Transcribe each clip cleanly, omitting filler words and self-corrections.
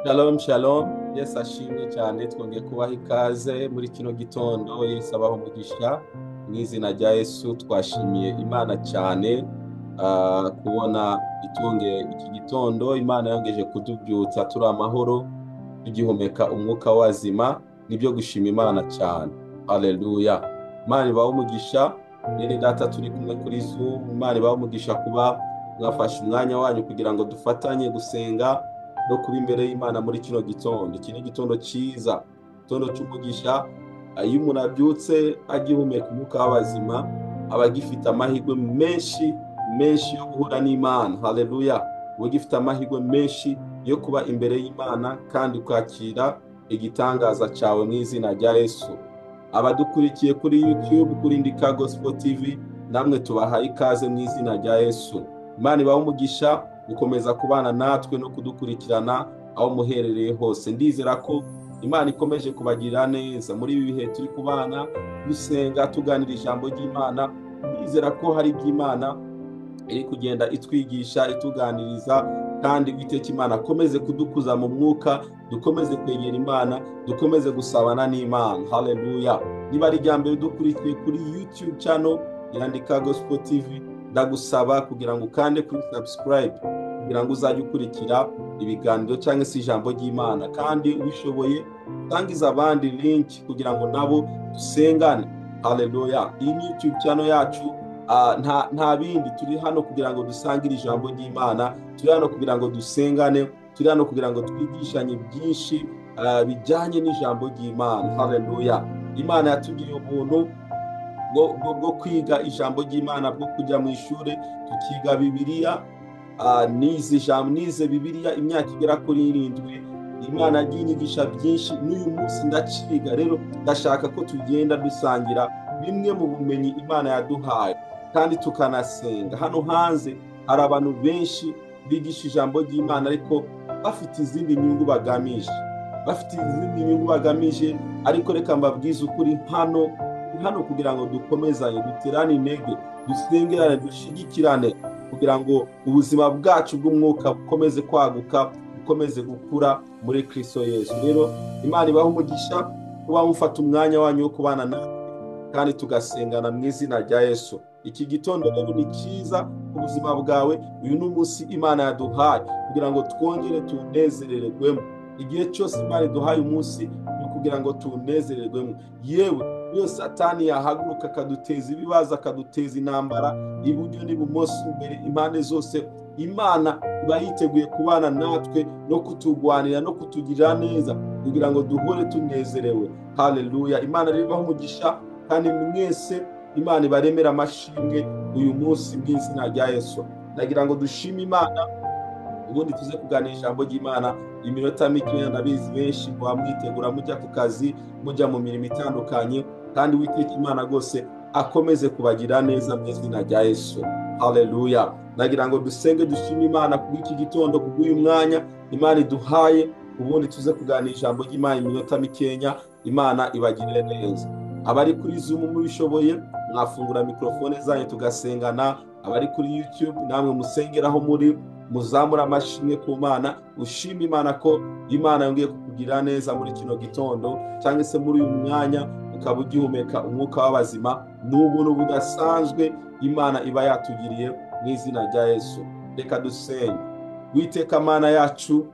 Shalom shalom, Yesu ashimwe cyane. Twongeye kubaha ikaze muri kino gitondo. Yesu abaho umugisha mu izina rya Yesu. Twashimiye Imana cyane kubona itunge iki gitondo. Imana yongeje kudubyutsa turi amahoro, tugihumeka umwuka w'abazima. Nibyo gushima Imana cyane. Haleluya. Imana ibaho umugisha. Bene data turi kumwe kuri Zoom. Imana ibaho umugisha kuba mwafashe umwanya wanyu kugira ngo dufatanye gusenga no kuba imbere y'Imana muri kino gitondo. Iki ni igitondo cyiza, igitondo cy'umugisha. Iyo umuntu abyutse agihumeka umwuka w'abazima, aba agifite amahirwe menshi yo guhura n'Imana. Haleluya. Uba ugifite amahirwe menshi yo kuba imbere y'Imana kandi kwakira igitangaza cyawe mu izina rya Yesu. Abadukurikiye kuri YouTube, kuri Ndika Gospel TV, namwe tubahaye ikaze mu izina rya Yesu. Imana ibahe umugisha gukomeza kubana natwe no kudukurikirana aho muherereye hose. Ndizera ko Imana ikomeje kubagirira neza muri ibi bihe turi kubana dusenga tuganira ijambo ry'Imana. Ndizera ko hari iby'Imana iri kugenda itwigisha, ituganiriza, kandi Uwiteka Imana akomeze kudukuza mu mwuka, dukomeze kwegera Imana, dukomeze gusabana n'Imana. Haleluya. Niba ari irya mbere dukurikiye kuri YouTube channel ya Ndika Gospel TV, ndagusaba kugira ngo ukande kuri subscribe kugira ngo uzajye ukurikira ibiganiro cyangwa se ijambo ry'Imana, kandi ubishoboye tangiza abandi link kugira ngo nabo dusengane. Haleluya. Iyi ni YouTube channel yacu, nta bindi, turi hano kugira ngo dusangire ijambo ry'Imana, turi hano kugira ngo dusengane, turi hano kugira ngo twigishanye byinshi bijyanye n'ijambo ry'Imana. Haleluya. Imana yatugiriye ubuntu bwo kwiga ijambo ry'Imana, bwo kujya mu ishuri tukiga Bibiliya. Nize Bibiliya imyaka igera kuri 7. Imana yagiye inyigisha byinshi, n'uyu munsi ndaciga. Rero ndashaka ko tugenda dusangira bimwe mu bumenyi Imana yaduhaye kandi tukanasenga. Hano hanze hari abantu benshi bigisha ijambo ry'Imana ariko bafite izindi nyungu bagamije, ariko reka mbabwize ukuri, hano kugira ngo dukomezanye, duterane intege, dusengerane, dushigikirane kugira ngo ubuzima bwacu bw'umwuka bukomeze kwaguka, bukomeze gukura muri Kristo Yesu. Rero Imana ibahe umugisha kuba mufata umwanya wanyu wo kubana natwe kandi tugasengana mu izina rya Yesu. Iki gitondo rero ni cyiza ku buzima bwawe. Uyu ni umunsi Imana yaduhaye kugira ngo twongere tunezererwemo. Igihe cyose Imana iduhaye umunsi ni kugira ngo tunezererwemo. Yewe iyo Satani yahaguruka akaduteza ibibazo, akaduteza intambara iburyo n'ibumoso, imbere, impande zose, Imana iba yiteguye kubana natwe no kutugwanira no kutugirira neza kugira ngo duhore tunezerewe. Haleluya. Imana rero ibahe umugisha, kandi mwese Imana ibaremera amashimwe uyu munsi mu izina rya Yesu. Ndagira ngo dushime Imana, ubundi tuze kuganira ijambo ry'Imana iminota mikeya. Ndabizi benshi muba mwitegura mujya ku kazi, mujya mu mirimo itandukanye, kandi Uwiteka Imana rwose akomeze kubagira neza mu izina rya Yesu. Haleluya. Ndagira ngo dusenge dushime Imana kubw'iki gitondo, kubw'uyu mwanya Imana iduhaye, ubundi tuze kuganira ijambo ry'Imana iminota mikenya. Imana ibagirire neza. Abari kuri Zoom mubishoboye mwafungura mikrofone zanyu tugasengana. Abari kuri YouTube namwe musengeraho muri, muzamura amashimwe ku Mana, ushima Imana ko Imana yongeye kukugira neza muri kino gitondo, cyangwa se muri uyu mwanya ukaba ugihumeka umwuka w'abazima. N'ubuntu budasanzwe Imana iba yatugiriye mu izina rya Yesu. Reka dusenge. Uwiteka Mana yacu,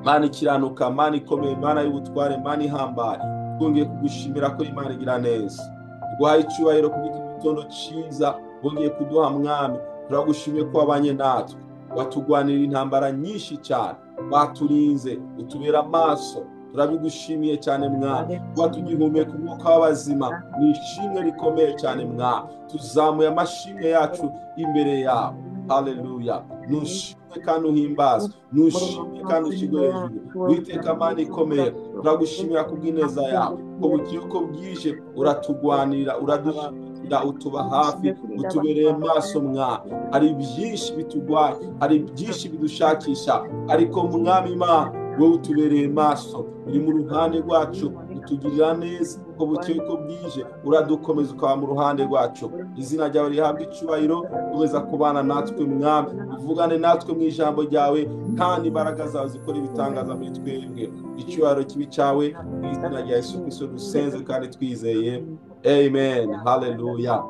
Mana ikiranuka, Mana ikomeye, Mana y'ubutware, Mana ihambaye, twongeye kugushimira ko Imana igira neza. Tuguhaye icyubahiro kubw'iki gitondo cyiza wongeye kuduha Mwami. Turagushimiye ko wabanye natwe, watugwanira intambara nyinshi cyane, waturinze, utubera amaso. Turabigushimiye cyane Mwami, watugihumeka umwuka w'abazima. Ni ishimwe rikomeye cyane Mwami. Tuzamuye amashimwe yacu imbere yawe. Haleluya. Nushimwe kandi uhimbazwe, nushimwe kandi ushyirwe hejuru. Uwiteka Mana ikomeye, turagushimira kubw'ineza yawe, ko bugiye uko bwije uratugwanira, uradushyigikira, utuba hafi, utubereye maso Mwami. Hari byinshi bitugwaye, hari byinshi bidushakisha, ariko Mwami Imana wowe utubereye maso, uri mu ruhande rwacu, utugirira neza uko bukeye uko bwije, uradukomeza ukaba mu ruhande rwacu. Izina ryawe rihabwa icyubahiro, komeza kubana natwe mwami, uvugane natwe mu ijambo ryawe, kandi imbaraga zawe zikora ibitangaza muri twebwe. Icyubahiro kibi cyawe, mu izina rya Yesu Kristo dusenze kandi twizeye, amen. Haleluya.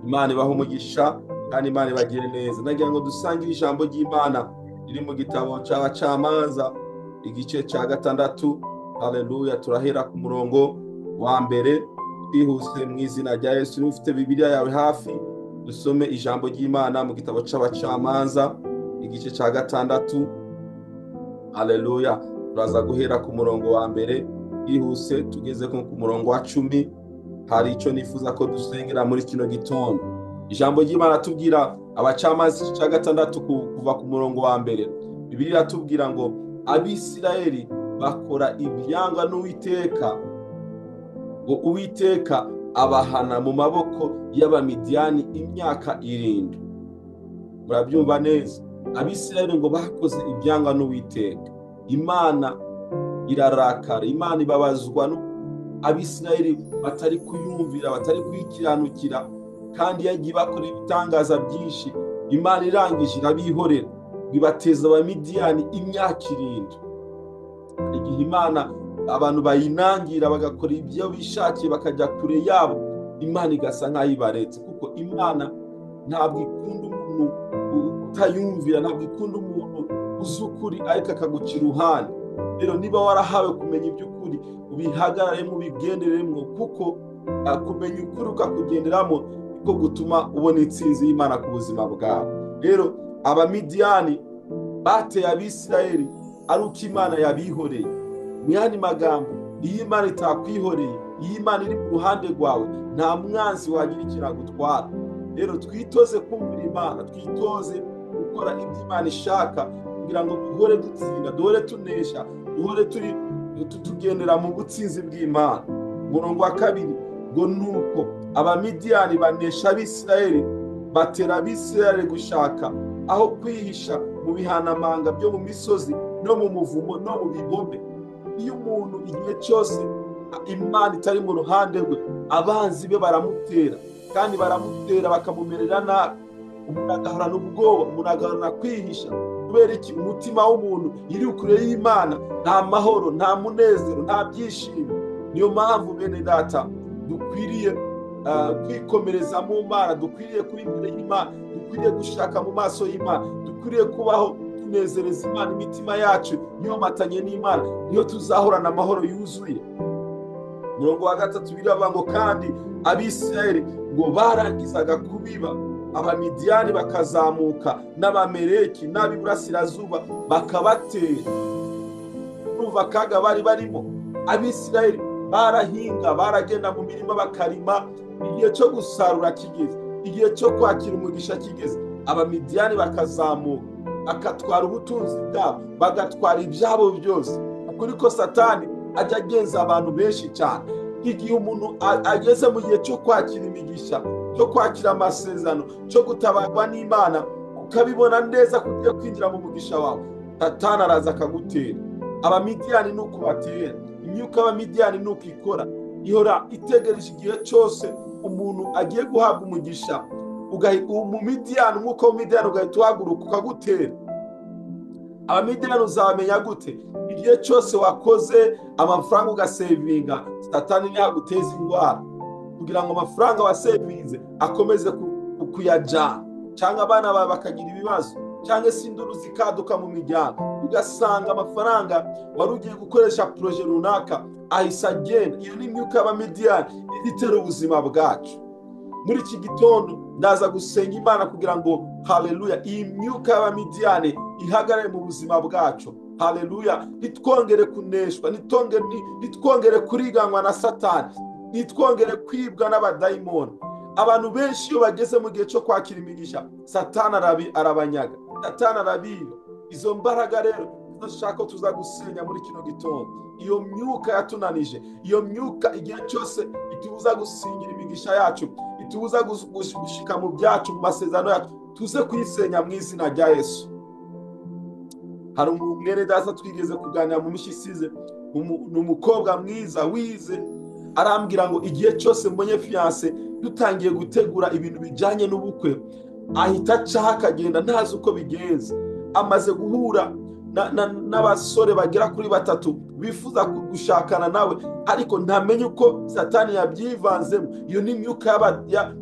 Imana ibahe umugisha kandi Imana ibagire neza. Nagira ngo dusangire ijambo ry'Imana riri mu gitabo cy'Abacamanza igice cya 6. Haleluya. Turahera ku murongo wa mbere twihuse mu izina rya Yesu. Niba ufite Bibiliya yawe hafi, dusome ijambo ry'Imana mu gitabo cy'Abacamanza igice cya 6. Haleluya. Turaza guhera ku murongo wa mbere twihuse tugeze ku murongo wa 10. Hari icyo nifuza ko dusengera muri kino gitondo. Ijambo ry'Imana tubwira Abacamanza igice cya 6 kuva ku murongo wa mbere. Bibiliya tubwira ngo Abisirayeli bakora ibyangwa n'Uwiteka, ngo Uwiteka abahana mu maboko y'Abamidiyani imyaka 7. Murabyumva neza? Abisirayeli ngo bakoze ibyangwa n'Uwiteka, Imana irarakara, Imana ibabazwa Abisirayeli batari kuyumvira, batari kuyikiranukira, kandi yagiye bakora ibitangaza byinshi. Imana irangije irabihorera, bibateza Abamidiyani imyaka 7. Igihe Imana abantu bayinangira bagakora ibyo bishakiye bakajya kure yabo, Imana igasa nk'aho ibaretse, kuko Imana ntabwo ikunda umuntu utayumvira, ntabwo ikunda umuntu uzi ukuri ariko akaguca iruhande. Rero niba warahawe kumenya iby'ukuri, ubihagararemo ubigenderemo, kuko kumenya ukuri ukakugenderamo niko gutuma ubona intsinzi y'Imana ku buzima bwawe. Rero Abamidiyani bateye Abisirayeli ari uko Imana yabihoreye. Mu yandi magambo, iyo Imana itakwihoreye, iyo Imana iri ku ruhande rwawe, nta mwanzi wagira ikiragutwara. Rero twitoze kumvira Imana, twitoze gukora ibyo Imana ishaka, kugira ngo duhore dutsinda, duhore tunesha, duhore tugendera mu butsinzi bw'Imana. Umurongo wa 2 ngo nuko Abamidiyani banesha Abisirayeli, batera Abisirayeli gushaka aho kwihisha mu bihanamanga byo mu misozi no mu muvumo no mu bihome. Iyo umuntu igihe cyose Imana itari mu ruhande rwe, abanzi be baramutera, kandi baramutera bakamumerera nabi. Umuntu agahorana ubwoba, umuntu agahorana kwihisha. Kubera iki? Umutima w'umuntu iri kure y'Imana nta mahoro, nta munezero, nta byishimo. Niyo mpamvu bene data dukwiriye kwikomereza mu Mana, dukwiriye kuri imbere y'Imana, dukwiriye gushaka mu maso y'Imana, dukwiriye kubaho tunezereza Imana. Imitima yacu yomatanye n'Imana, niyo tuzahorana amahoro yuzuye. Umurongo wa 3 biravuga ngo kandi Abisirayeli ngo barangizaga kubiba, Abamidiyani bakazamuka n'Abameleki n'Abiburasirazuba bakabatera. Urumva akaga bari barimo. Abisirayeli barahinga, baragenda mu mirima bakarima, igihe cyo gusarura kigeze, igihe cyo kwakira umugisha kigeze, Abamidiyani bakazamuka bakatwara ubutunzi bwabo, bagatwara ibyabo byose. Ukuri ko Satani ajya agenza abantu benshi cyane. Igihe umuntu ageze mu gihe cyo kwakira imigisha, cyo kwakira amasezerano, cyo gutabarwa n'Imana, ukabibona neza kugiye kwinjira mu mugisha wawe, Satani araza akagutera. Abamidiyani nuko batera, imyuka y'Abamidiyani nuko ikora, ihora itegereje igihe cyose umuntu agiye guhabwa umugisha, umumidiyani nk'uko umumidiyani ugahita uhaguruka ukagutera. Abamidiyani uzamenya gute? Igihe cyose wakoze amafaranga ugasevinga, Satani ntiyaguteza indwara, kugira ngo amafaranga wasevinze akomeze kuyajyana, cyangwa abana bawe bakagira ibibazo, cyangwa se induru zikaduka mu miryango, ugasanga amafaranga wari ugiye gukoresha proje runaka ahise agenda. Iyo ni imyuka y'Abamidiyani itera ubuzima bwacu. Muri iki gitondo ndaza gusenga Imana kugira ngo haleluya, iyi myuka y'Abamidiyani ihagarare mu buzima bwacu. Haleluya. Nitwongere kuneshwa, nitwongere kuriganwa na Satani, nitwongere kwibwa n'abadayimoni. Abantu benshi iyo bageze mu gihe cyo kwakira imigisha, Satani arabanyaga, Satani arabiba. Izo mbaraga rero dushaka tuza gusenya muri kino gitondo. Iyo myuka yatunanije, iyo myuka igihe cyose itubuza gusingira imigisha yacu, itubuza gushika mu byacu, mu masezerano yacu, tuze kuyisenya mu izina rya Yesu. Hari umwere data twigeze kuganira mu mishi isize, ni umukobwa mwiza wize, arambwira ngo igihe cyose mbonye fiance dutangiye gutegura ibintu bijyanye n'ubukwe ahita acaho akagenda ntazi uko bigenze. Amaze guhura n'abasore bagera kuri 3 bifuza gushakana nawe, ariko ntamenye uko Satani yabyivanzemo. Iyo ni imyuka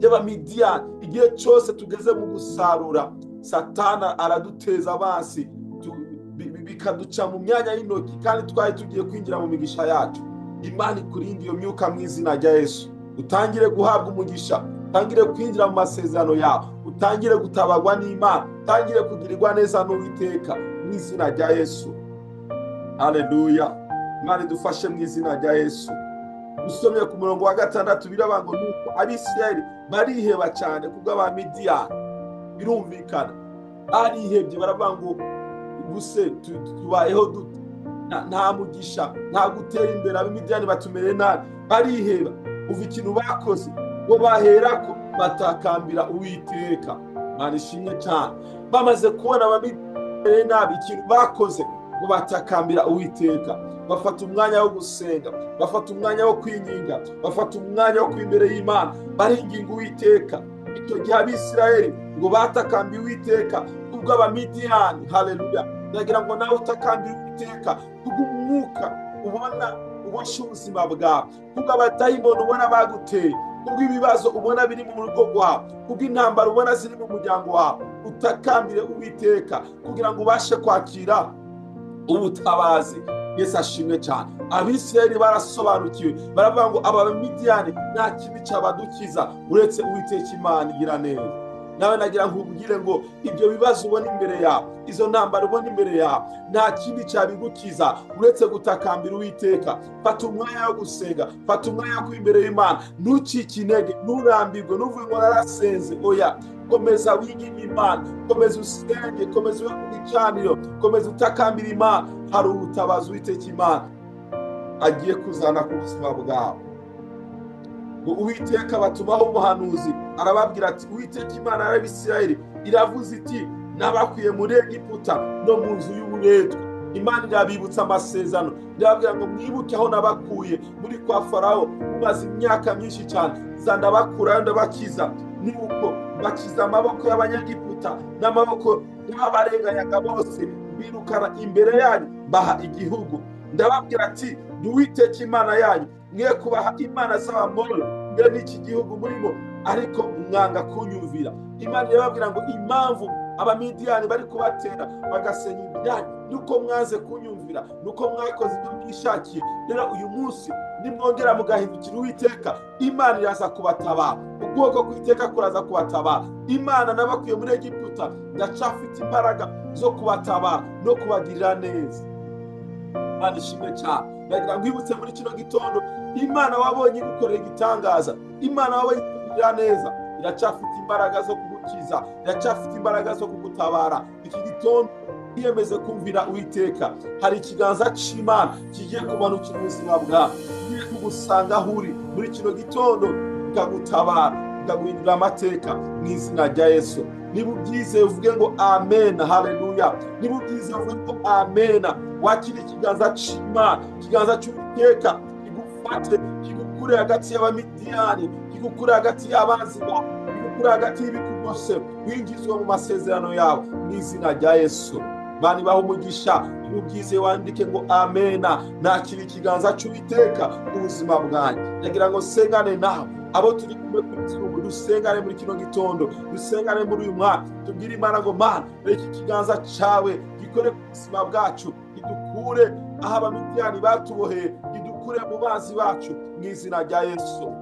y'abamidiyani. Igihe cyose tugeze mu gusarura, Satani araduteza abansi bikaduca mu myanya y'intoki, kandi twari tugiye kwinjira mu migisha yacu. Imana ikurinde iyo myuka mu izina rya Yesu. Utangire guhabwa umugisha, utangire kwinjira mu masezerano yawe, utangire gutabagwa n'Imana, utangire kugirirwa neza n'Uwiteka mu izina rya Yesu. Haleluya. Imana idufashe mu izina rya Yesu. Usomye ku murongo wa 6 biravuga ngo nuko Abisirayeli bariheba cyane kubw'Abamidiyani. Birumvikana barihebye, baravuga ngo ubuse tubayeho dute, nta mugisha, nta gutera imbere, Abamidiyani batumere nabi. Bariheba. Uva ikintu bakoze ngo baherako batakambira Uwiteka. Imana ishimwe cyane. Bamaze kubona Abamidiyani nabi ikintu bakoze ngo batakambira Uwiteka, bafata umwanya wo gusenga, bafata umwanya wo kwinginga, bafata umwanya wo kwimbere y'Imana, baringinga Uwiteka. Icyo gihe Abisirayeli ngo batakambiye Uwiteka kubw'Abamidiyani. Haleluya. Ndagira ngo nawe utakambire Uwiteka kubw'umwuka ubona ubasha ubuzima bwawe, kubw'abadayimoni ubona baguteye, kubw'ibibazo ubona biri mu rugo rwawe, kubw'intambara ubona ziri mu muryango wawe. Utakambire Uwiteka kugira ngo ubashe kwakira ubutabazi. Yesu ashimwe cyane. Abisirayeli barasobanukiwe, baravuga ngo Abamidiyani nta kibi cyabadukiza uretse Uwiteka Imana igira neza. Nawe nagira nkubwire ngo ibyo bibazo ubona imbere yawe, izo ntambara ubona imbere yawe, nta kibi cyabigukiza uretse gutakambira Uwiteka. Fata umwanya wo gusenga, fata umwanya wo kwimbere y'Imana. Ntucike intege, nturambirwe, nuvuge ngo narasenze. Oya, komeza winginga Imana, komeza usenge, komeza ube ku gicaniro, komeza utakambira Imana. Hari ubutabazi Uwiteka Imana agiye kuzana ku buzima bwawe. Uwiteka batumaho umuhanuzi, arababwira ati Uwiteka Imana y'Abisirayeli iravuze iti nabakwiye muri Egiputa no mu nzu y'uburetwa. Imana irabibutsa amasezerano, irababwira ngo mwibuke aho nabakuye muri kwa Farawo mumaze imyaka myinshi cyane, ndabakurayo ndabakiza. Nuko bakiza amaboko y'Abanyegiputa n'amaboko y'abarenganyaga bose, birukana imbere yanyu baha igihugu. Ndababwira ati Uwiteka Imana yanyu mwe kubaha imana z'Abamori mwe n'iki gihugu murimo, ariko mwanga kunyumvira. Imana irababwira ngo impamvu Abamidiyani bari kubatera bagasenya ibyanyu nuko mwaze kunyumvira, nuko mwakoze ibyo mwishakiye. Rero uyu munsi nimwongera mugahindukira Uwiteka, Imana iraza kubatabara, ukuboko kw'Uwiteka kuraza kubatabara. Imana nabakuye muri Egiputa ndacafite imbaraga zo kubatabara no kubagirira neza. Imana ishimwe cyane. Ndagira ngwibutse muri kino gitondo, Imana wabonye gukorera igitangaza, Imana wabonye kugirira neza, iracafite imbaraga zo kugukiza, iracafite imbaraga zo kugutabara. Iki gitondo yiyemeze kumvira Uwiteka. Hari ikiganza cy'Imana kigiye kumanukira ubuzima bwawe, kigiye kugusanga aho uri muri kino gitondo, kikagutabara, kikaguhindura amateka mu izina rya Yesu. Niba ubyizeye uvuge ngo amen. Haleluya. Niba ubyizeye uvuge ngo amen. Wakira ikiganza cy'Imana, ikiganza cy'Uwiteka kigufate, kigukure hagati y'Abamidiyani, kigukure hagati y'abanzi bawe, kigukure hagati y'ibikugose, winjizwe mu masezerano yawe mu izina rya Yesu. Bani baho umugisha. Niba ubyizeye wandike ngo amen. Nakira ikiganza cy'Uwiteka ubuzima bwanjye. Ndagira ngo sengane nawe, abo turi kumwe kuri dusengane muri kino gitondo, dusengane muri uyu mwaka, tubwire Imana ngo Mana reka ikiganza cyawe gikore ku buzima bwacu, idukure aho Abamidiyani batuboheye, idukure mu bazi bacu mu izina rya Yesu.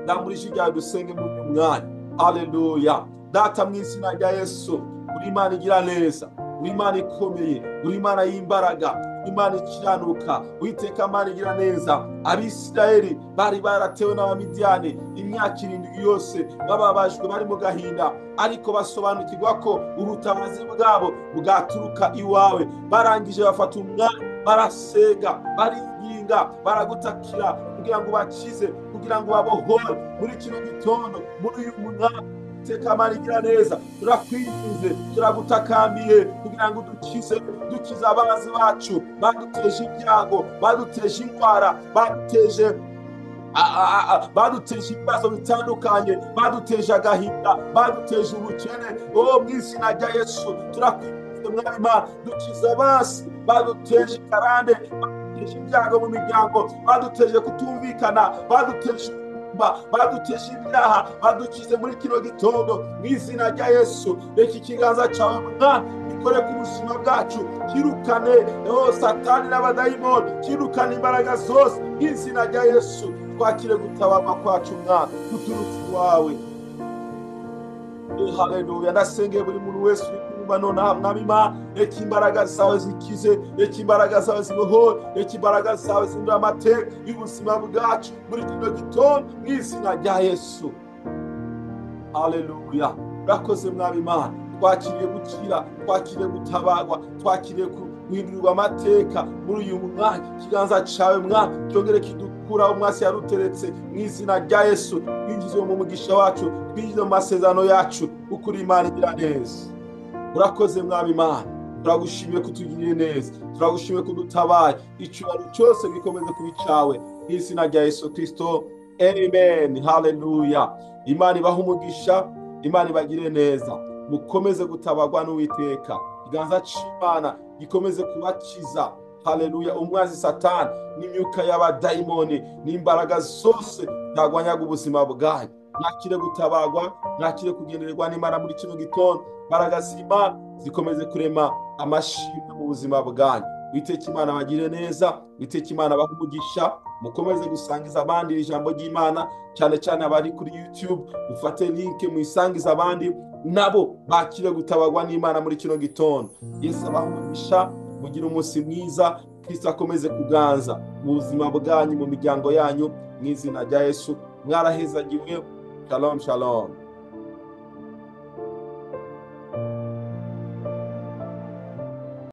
Ndamurije ryawe dusenge muri uyu mwanya. Haleluya. Data mu izina rya Yesu, uri Imana igira neza, uri Imana ikomeye, uri Imana y'imbaraga, Imana ikiranuka. Uwiteka Imana igira neza. Abisirayeli bari baratewe n'Abamidiyani imyaka 7 yose, bababajwe bari mu gahinda, ariko basobanukirwa ko ubutabazi bwabo bwaturuka iwawe. Barangije bafata umwanya, barasega, baringinga, baragutakira kugira ngo bakize, kugira ngo babohore muri kino gitondo, muri uyu mwaka. Uwiteka Mana igira neza, turakwinginze, turagutakambiye kugira ngo dukize abanzi bacu baduteje ibyago, baduteje indwara, baduteje ibibazo bitandukanye, baduteje agahinda, baduteje ubukene. Mu izina rya Yesu turakwinginze Mwami Imana, dukize abansi baduteje ikarande, baduteje ibyago mu miryango, baduteje kutumvikana, baduteje baduteje ibyaha, badukize muri kino gitondo mu izina rya Yesu. Reka ikiganza cyawe Mwana gikore ku buzima bwacu, kirukane Satani n'abadayimoni, kirukane imbaraga zose mu izina rya Yesu. Twakire gutabarwa kwacu Mwana guturutse iwawe. Haleluya. Ndasengeye buri muntu wese uri kumva nonaha Mwami Imana, reka imbaraga zawe zikize, reka imbaraga zawe zibohore, reka imbaraga zawe zihindure amateka y'ubuzima bwacu muri kino gitondo mu izina rya Yesu. Haleluya. Urakoze Mwami Imana, twakiriye gukira, twakiriye gutabarwa, twakiriye guhindurirwa amateka muri uyu mwanya. Ikiganza cyawe Mwami cyongere kidukuraho umwasi yaruteretse mu izina rya Yesu. Twinjize mu mugisha wacu, twinjize mu masezerano yacu, kuko uri Imana igira neza. Urakoze Mwami Imana, turagushimiye kutugirira neza, turagushimiye kudutabaye. Icyubahiro cyose gikomeze kuba icyawe mu izina rya Yesu Kristo. Amen. Haleluya. Imana ibahe umugisha, Imana ibagire neza, mukomeze gutabarwa n'Uwiteka. Ikiganza cy'Imana gikomeze kubakiza. Haleluya. Umwanzi Satani n'imyuka y'abadayimoni n'imbaraga zose zagwanyaga ubuzima bwanyu, mwakire gutabarwa, mwakire kugendererwa n'Imana muri kino gitondo. Imbaraga z'Imana zikomeze kurema amashimwe mu buzima bwanyu. Uwiteka Imana bagire neza, Uwiteka Imana abahe umugisha. Mukomeze gusangiza abandi ijambo ry'Imana, cyane cyane abari kuri YouTube, ufate link muyisangiza abandi, nabo bakire gutabarwa n'Imana muri kino gitondo. Yesu abahe umugisha, mugire umunsi mwiza. Kristo akomeze kuganza mu buzima bwanyu, mu miryango yanyu mu izina rya Yesu. Mwarahezagiwe. Shalom shalom.